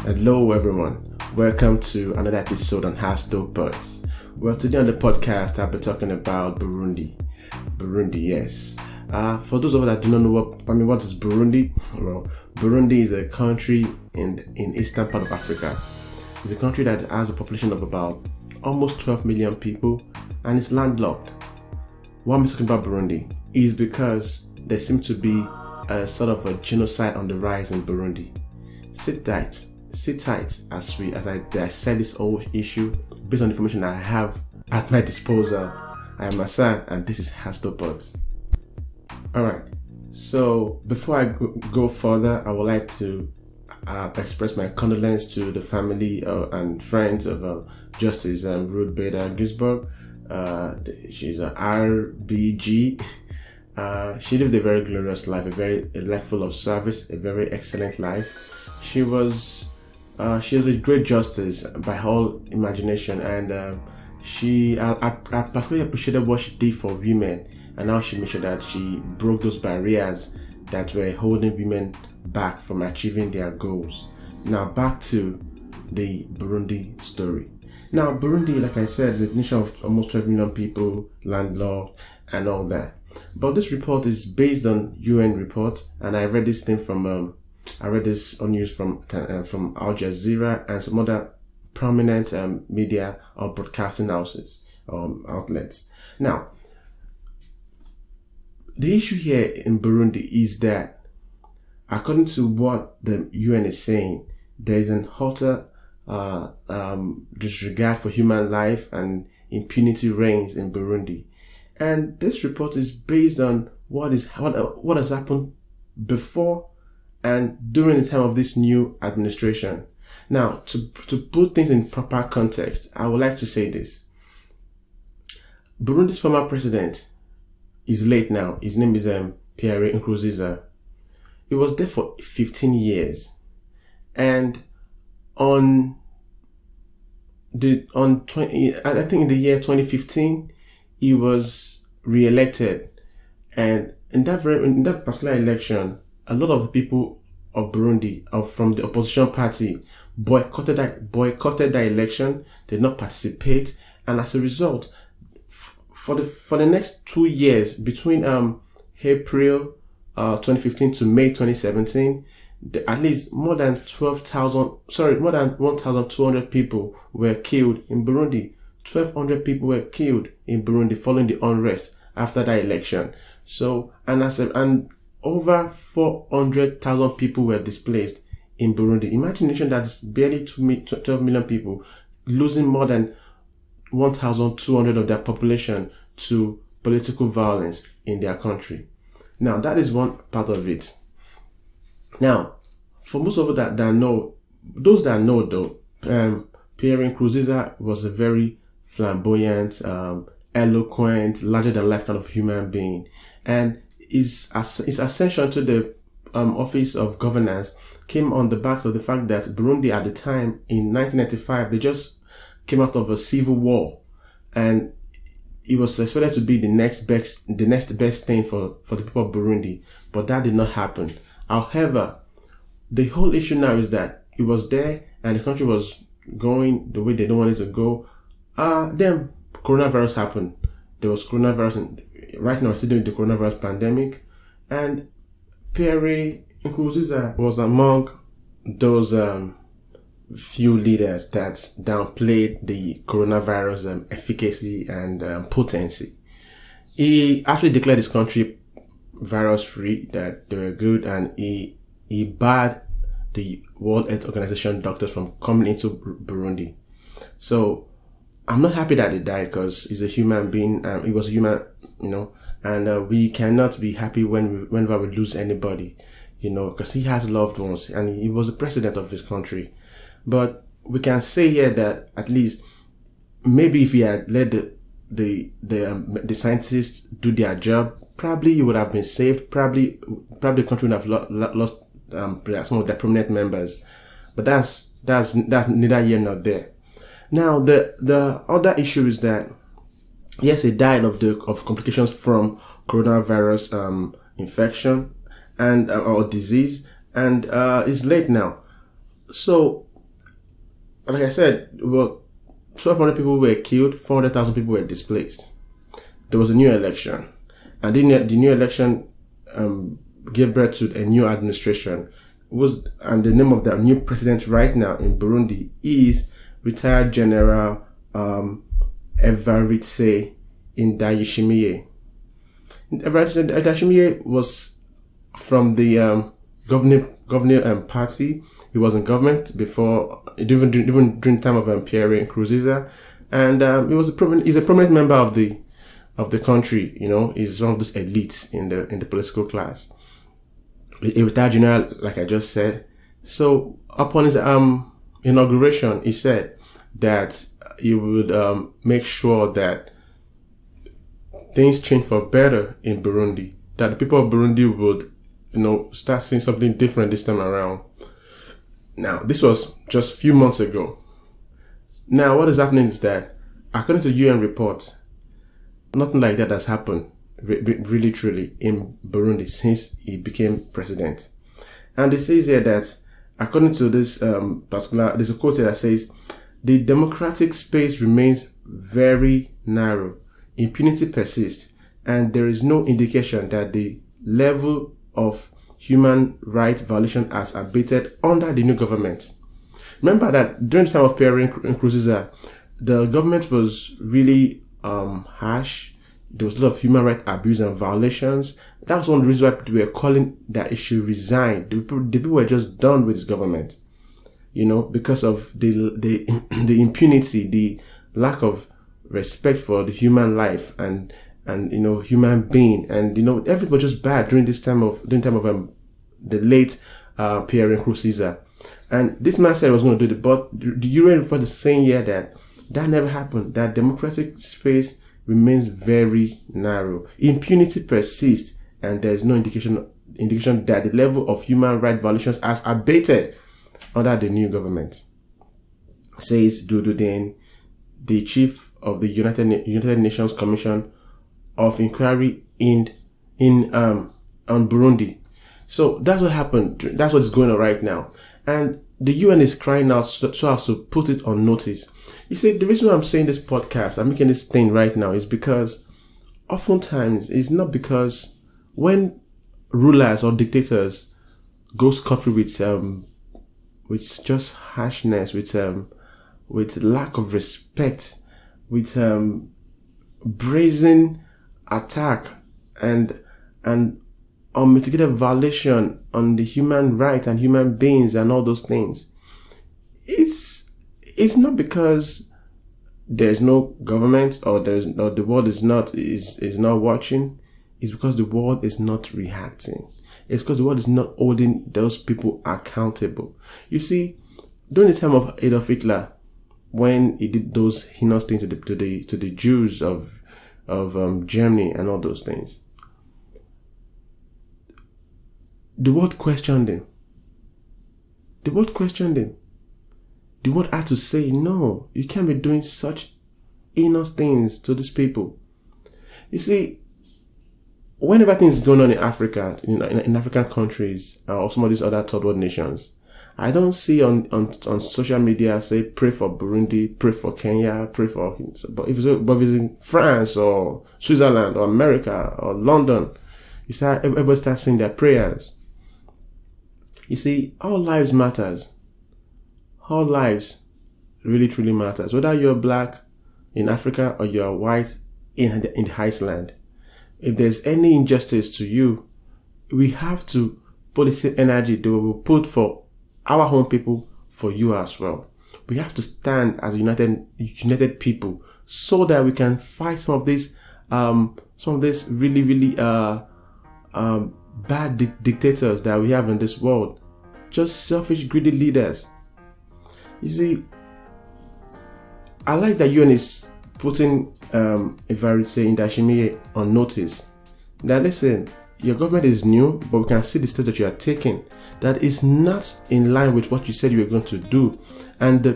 Hello everyone, welcome to another episode on Hasdo Birds. Well, today on the podcast I'll be talking about Burundi. Yes. For those of you that do not know what is Burundi? Well, Burundi is a country in eastern part of Africa. It's a country that has a population of about almost 12 million people and it's landlocked. Why I'm talking about Burundi is because there seems to be a sort of a genocide on the rise in Burundi. Sit tight as I dissect this whole issue based on the information I have at my disposal. I am Hassan and this is Hasdopods. Alright, so before I go further, I would like to express my condolence to the family and friends of Justice Ruth Bader Ginsburg. She's an RBG. She lived a very glorious life, a life full of service, a very excellent life. She was a great justice by all imagination, and I particularly appreciated what she did for women, and how she made sure that she broke those barriers that were holding women back from achieving their goals. Now back to the Burundi story. Now Burundi, like I said, is a nation of almost 12 million people, landlocked and all that. But this report is based on UN report, and I read this thing from I read this on news from Al Jazeera and some other prominent media or broadcasting houses outlets. Now, the issue here in Burundi is that, according to what the UN is saying, there is an utter disregard for human life and impunity reigns in Burundi. And this report is based on what has happened before and during the time of this new administration. Now, to put things in proper context, I would like to say this. Burundi's former president is late now. His name is Pierre Nkurunziza. He was there for 15 years. And I think in the year 2015, he was re-elected. And in that particular election, a lot of the people of Burundi from the opposition party boycotted that election, did not participate, and as a result, for the next 2 years, between April 2015 to May 2017, at least more than 1,200 people were killed in Burundi. 1,200 people were killed in Burundi following the unrest after that election. So, and over 400,000 people were displaced in Burundi. Imagine a nation that's barely 12 million people losing more than 1,200 of their population to political violence in their country. Now, that is one part of it. Now, for most of you that know, those that know though, Pierre Nkurunziza was a very flamboyant, eloquent, larger than life kind of human being, and his ascension to the office of governance came on the back of the fact that Burundi at the time in 1995, they just came out of a civil war, and it was expected to be the next best thing for the people of Burundi, but that did not happen. However, the whole issue now is that it was there and the country was going the way they don't want it to go. Then coronavirus happened. There was coronavirus, and right now we're still doing the coronavirus pandemic, and Pierre Nkurunziza was among those few leaders that downplayed the coronavirus efficacy and potency. He actually declared his country virus free, that they were good, and he barred the World Health Organization doctors from coming into Burundi. So I'm not happy that he died, because he's a human being. He was a human, and we cannot be happy whenever we lose anybody, because he has loved ones and he was the president of his country. But we can say here that at least maybe if he had let the scientists do their job, probably he would have been saved. Probably the country would have lost some of their prominent members. But that's neither here nor there. Now the other issue is that yes, he died of complications from coronavirus infection, and or disease, and it's late now. So, like I said, well, 1,200 people were killed, 400,000 people were displaced. There was a new election, and the new election gave birth to a new administration. And the name of the new president right now in Burundi is retired General Evariste Ndayishimiye. Evariste Ndayishimiye was from the governing party. He was in government before, even during the time of Pierre Nkurunziza, and he's a prominent member of the country. You know, he's one of those elites in the political class. A retired general, like I just said. So upon his inauguration, he said that he would make sure that things change for better in Burundi. That the people of Burundi would, start seeing something different this time around. Now, this was just a few months ago. Now, what is happening is that, according to UN reports, nothing like that has happened, really, truly, in Burundi since he became president. And it says here that, according to this there's a quote here that says, the democratic space remains very narrow, impunity persists, and there is no indication that the level of human rights violation has abated under the new government. Remember that during the time of Pierre Nkurunziza, the government was really harsh. There was a lot of human rights abuse and violations. That was one of the reasons why people were calling that it should resign. The people were just done with this government, because of the impunity, the lack of respect for the human life and human being, and everything was just bad during the time of the late Pierre Nkurunziza. And this man said he was going to do it, but the UN report is saying here that never happened. That democratic space remains very narrow. Impunity persists, and there is no indication that the level of human rights violations has abated under the new government, says Dudu Den, the chief of the United Nations Commission of Inquiry on Burundi. So that's what happened. That's what's going on right now. And the UN is crying out so as to put it on notice. You see, the reason why I'm saying this podcast, I'm making this thing right now, is because oftentimes it's not because when rulers or dictators go scot-free with just harshness, with lack of respect, with brazen attack and unmitigated violation on the human rights and human beings and all those things. It's not because there's no government or the world is not watching. It's because the world is not reacting. It's because the world is not holding those people accountable. You see, during the time of Adolf Hitler, when he did those heinous things to the Jews of Germany and all those things, the world questioned him. The world questioned him. The world had to say, no, you can't be doing such heinous things to these people. You see, whenever things going on in Africa, in African countries, or some of these other third world nations, I don't see on social media say pray for Burundi, pray for Kenya, pray for. But if it's in France or Switzerland or America or London, you see everybody starts saying their prayers. You see, all lives matters. All lives really truly matters. Whether you're black in Africa or you're white in the Iceland, if there's any injustice to you, we have to put the same energy that we will put for our own people for you as well. We have to stand as a united people so that we can fight some of this really, really bad dictators that we have in this world. Just selfish, greedy leaders. You see, I like that UN is putting Evariste Ndayishimiye on notice. Now listen, your government is new, but we can see the steps that you are taking that is not in line with what you said you were going to do, and the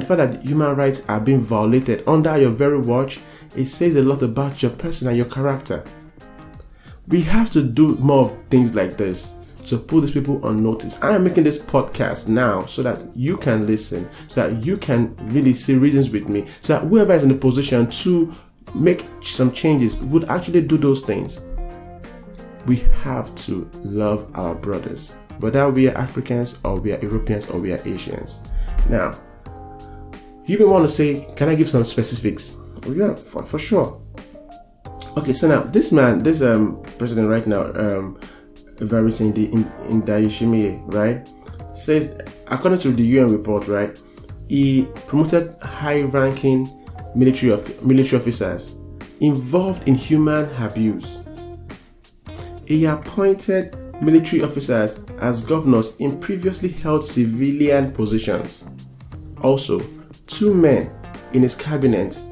fact that human rights are being violated under your very watch, it says a lot about your person and your character. We have to do more of things like this. to put these people on notice. I am making this podcast now so that you can listen, so that you can really see reasons with me, so that whoever is in a position to make some changes would actually do those things. We have to love our brothers, whether we are Africans or we are Europeans or we are Asians. Now, you may want to say, can I give some specifics? Oh, yeah, for sure. Okay, so now this man, this president right now, very recently in Ndayishimiye, right, says, according to the UN report, right, he promoted high-ranking military officers involved in human abuse. He appointed military officers as governors in previously held civilian positions. Also, 2 men in his cabinet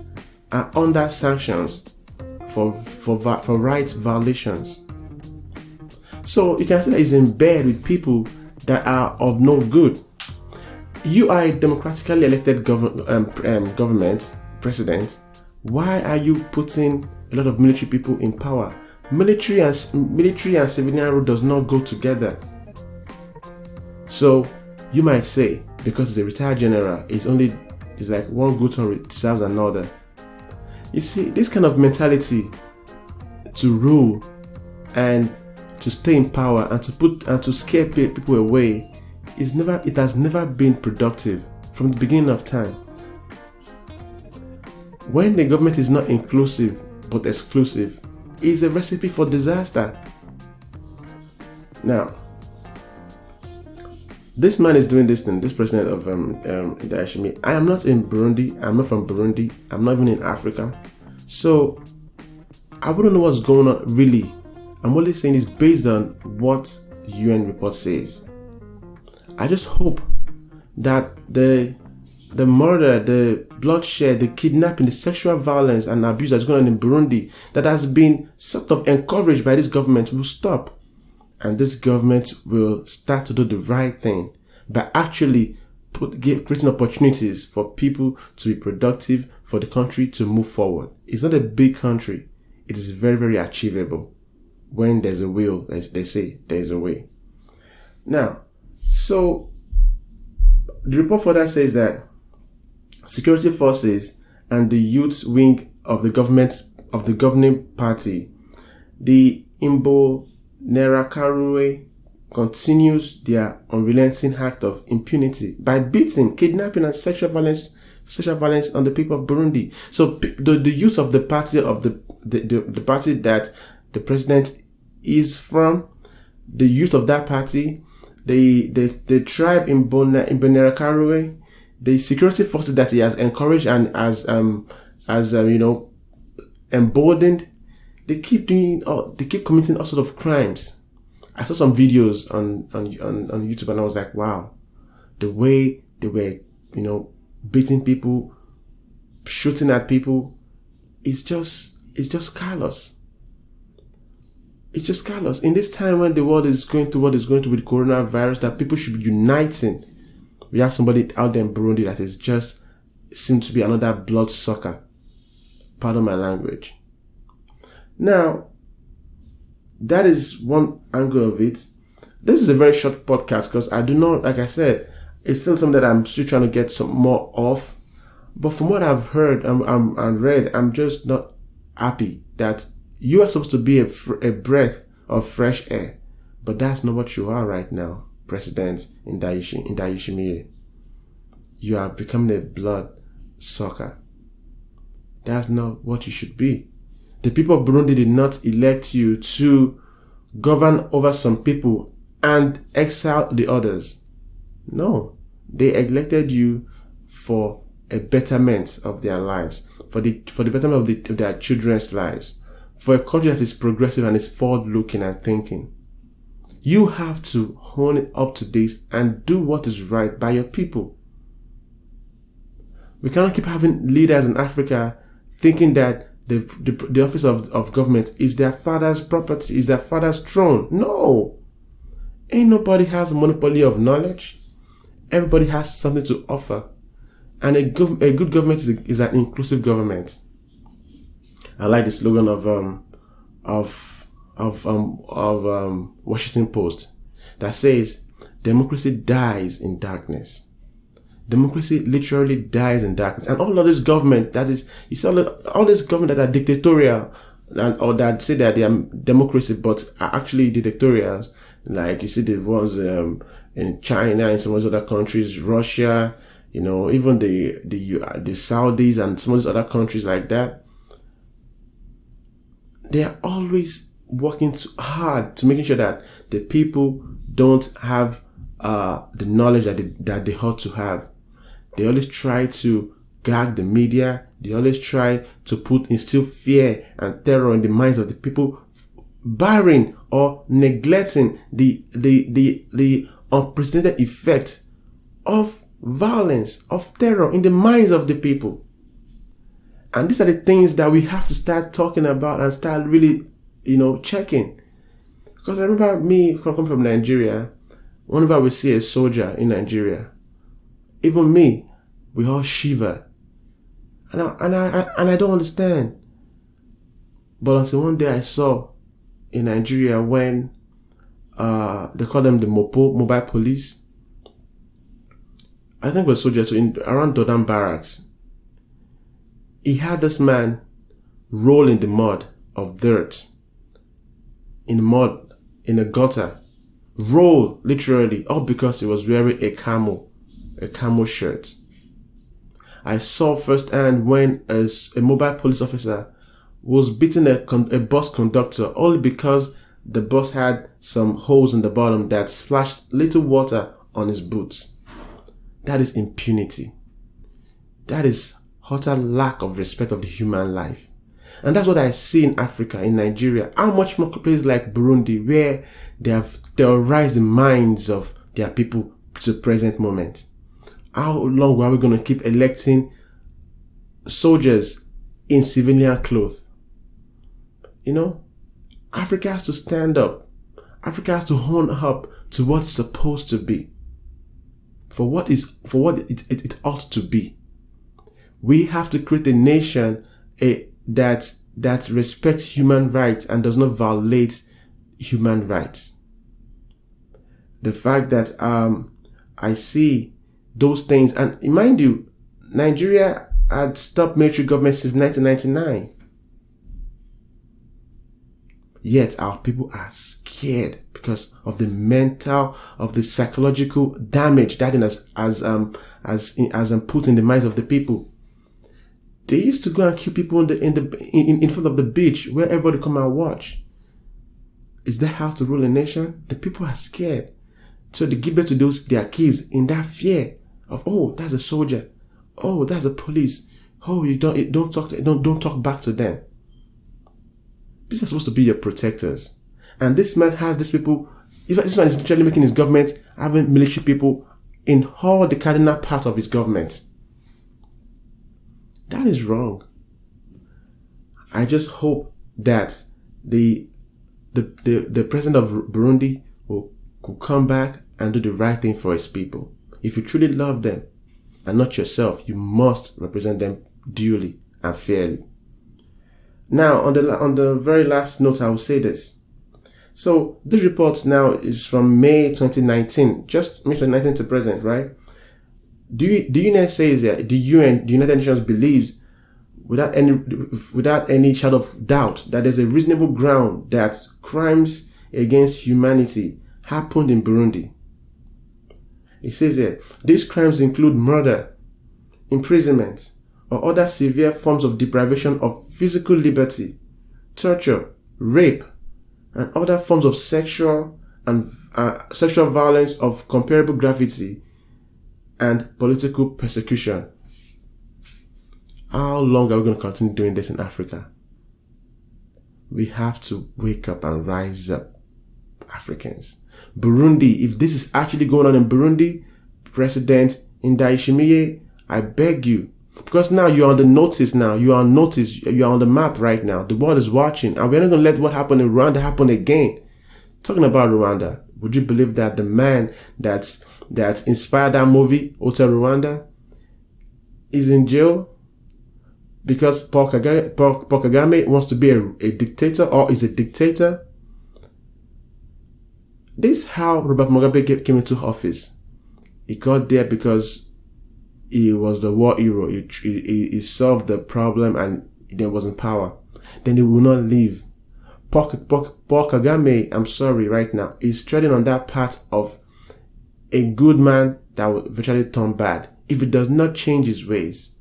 are under sanctions for rights violations. So you can say that he's in bed with people that are of no good. You are a democratically elected government, president. Why are you putting a lot of military people in power? Military and civilian rule does not go together. So you might say, because he's a retired general, it's like one good turn deserves another. You see, this kind of mentality to rule and to stay in power and to scare people away it has never been productive from the beginning of time. When the government is not inclusive but exclusive, it's a recipe for disaster. Now, this man is doing this thing, this president of Ndayishimiye. I am not in Burundi. I'm not from Burundi. I'm not even in Africa. So I wouldn't know what's going on really. I'm only saying this based on what UN report says. I just hope that the murder, the bloodshed, the kidnapping, the sexual violence and abuse that's going on in Burundi that has been sort of encouraged by this government will stop. And this government will start to do the right thing by actually creating opportunities for people to be productive, for the country to move forward. It's not a big country. It is very, very achievable. When there's a will, as they say, there's a way. Now, so the report further says that security forces and the youth wing of the governing party, the Imbonerakure, continues their unrelenting act of impunity by beating, kidnapping, and sexual violence on the people of Burundi. So the youth of the party the party that the president is from, the youth of that party, the tribe in Imbonerakure, the security forces that he has encouraged and as emboldened, they keep committing all sorts of crimes. I saw some videos on YouTube and I was like, wow, the way they were, beating people, shooting at people, it's just callous. It's just callous. In this time when the world is going through what is going through with coronavirus, that people should be uniting. We have somebody out there in Burundi that is just seems to be another blood sucker. Pardon my language. Now, that is one angle of it. This is a very short podcast because I do not, like I said, it's still something that I'm still trying to get some more of. But from what I've heard and read, I'm just not happy that you are supposed to be a breath of fresh air. But that's not what you are right now, President Ndayishimiye. You are becoming a blood sucker. That's not what you should be. The people of Burundi did not elect you to govern over some people and exile the others. No, they elected you for a betterment of their lives, for the betterment of their children's lives, for a country that is progressive and is forward-looking and thinking. You have to hone it up to this and do what is right by your people. We cannot keep having leaders in Africa thinking that the office of government is their father's property, is their father's throne. No. Ain't nobody has a monopoly of knowledge. Everybody has something to offer. And a good government is an inclusive government. I like the slogan of Washington Post. that says democracy dies in darkness. Democracy literally dies in darkness. And all of this government that is, you see all this government that are dictatorial, or that say that they are democracy but are actually dictatorial, like you see the ones in China and some of those other countries, Russia, even the Saudis and some of those other countries like that. They are always working too hard to making sure that the people don't have the knowledge that they ought to have. They always try to gag the media. They always try to instill fear and terror in the minds of the people, barring or neglecting the unprecedented effect of violence, of terror in the minds of the people. And these are the things that we have to start talking about and start really, checking. Because I remember me coming from Nigeria, whenever we see a soldier in Nigeria, even me, we all shiver. And I don't understand. But until one day I saw in Nigeria when they call them the mobile police. I think it was soldiers around Dodan barracks. He had this man roll in the mud of dirt, in a gutter, roll literally, all because he was wearing a camo shirt. I saw firsthand when a mobile police officer was beating a bus conductor only because the bus had some holes in the bottom that splashed little water on his boots. That is impunity. That is utter lack of respect of the human life. And that's what I see in Africa, in Nigeria. How much more places like Burundi, where they have terrorized the minds of their people to the present moment. How long are we going to keep electing soldiers in civilian clothes? Africa has to stand up. Africa has to hone up to what's supposed to be. For what it ought to be. We have to create a nation that respects human rights and does not violate human rights. The fact that I see those things, and mind you, Nigeria had stopped military government since 1999. Yet our people are scared because of the psychological damage that has put in the minds of the people. They used to go and kill people in front of the beach where everybody come and watch. Is that how to rule a nation? The people are scared, so they give birth to their kids in that fear of, oh, that's a soldier, oh, that's a police, oh, don't talk back to them. These are supposed to be your protectors. And this man has these people, this man is literally making his government having military people in all the cardinal parts of his government. That is wrong. I just hope that the president of Burundi could come back and do the right thing for his people. If you truly love them and not yourself, you must represent them duly and fairly. Now, on the very last note, I will say this. So, this report now is from May 2019, just May 2019 to present, right? The UN says that the United Nations believes, without any shadow of doubt, that there's a reasonable ground that crimes against humanity happened in Burundi. It says here, these crimes include murder, imprisonment, or other severe forms of deprivation of physical liberty, torture, rape, and other forms of sexual violence of comparable gravity, and political persecution. How long are we going to continue doing this in Africa? We have to wake up and rise up, Africans. Burundi, if this is actually going on in Burundi, President Ndayishimiye, I beg you, because now you're on the notice now, you are on notice, you're on the map right now. The world is watching, and we're not going to let what happened in Rwanda happen again. Talking about Rwanda, would you believe that the man that inspired that movie, Hotel Rwanda, is in jail because Paul Kagame wants to be a dictator, or is a dictator? This is how Robert Mugabe came into office. He got there because he was the war hero. He solved the problem and then was in power. Then he will not leave. Paul Kagame, I'm sorry right now, is treading on that path of a good man that will eventually turn bad if he does not change his ways.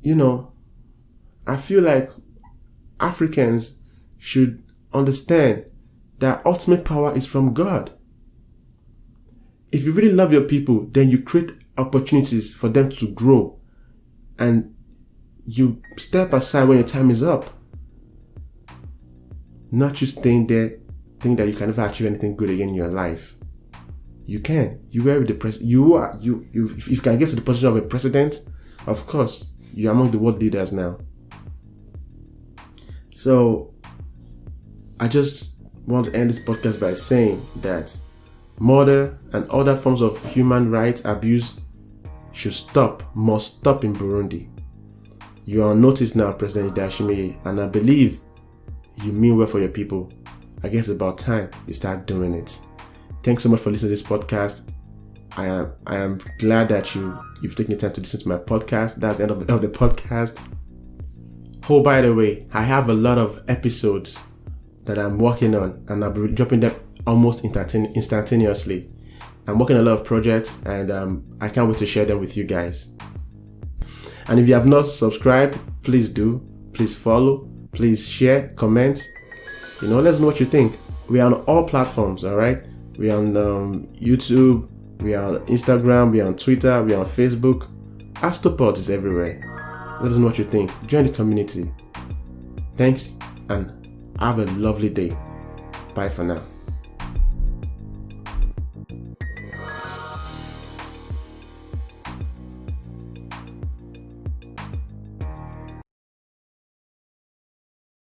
You know, I feel like Africans should understand that ultimate power is from God. If you really love your people, then you create opportunities for them to grow, and you step aside when your time is up. Not you staying there thinking that you can never achieve anything good again in your life. You can. You were with the president. If you can get to the position of a president, of course, you're among the world leaders now. So, I just want to end this podcast by saying that murder and other forms of human rights abuse must stop in Burundi. You are on notice now, President Ndayishimiye, and I believe you mean well for your people. I guess it's about time you start doing it. Thanks so much for listening to this podcast. I am glad that you've taken the time to listen to my podcast. That's the end of the podcast. Oh, by the way, I have a lot of episodes that I'm working on, and I'll be dropping them almost instantaneously. I'm working on a lot of projects, and I can't wait to share them with you guys. And if you have not subscribed, please do. Please follow. Please share, comment. Let us know what you think. We are on all platforms, all right? We are on YouTube. We are on Instagram. We are on Twitter. We are on Facebook. Astropod is everywhere. Let us know what you think. Join the community. Thanks, and have a lovely day. Bye for now.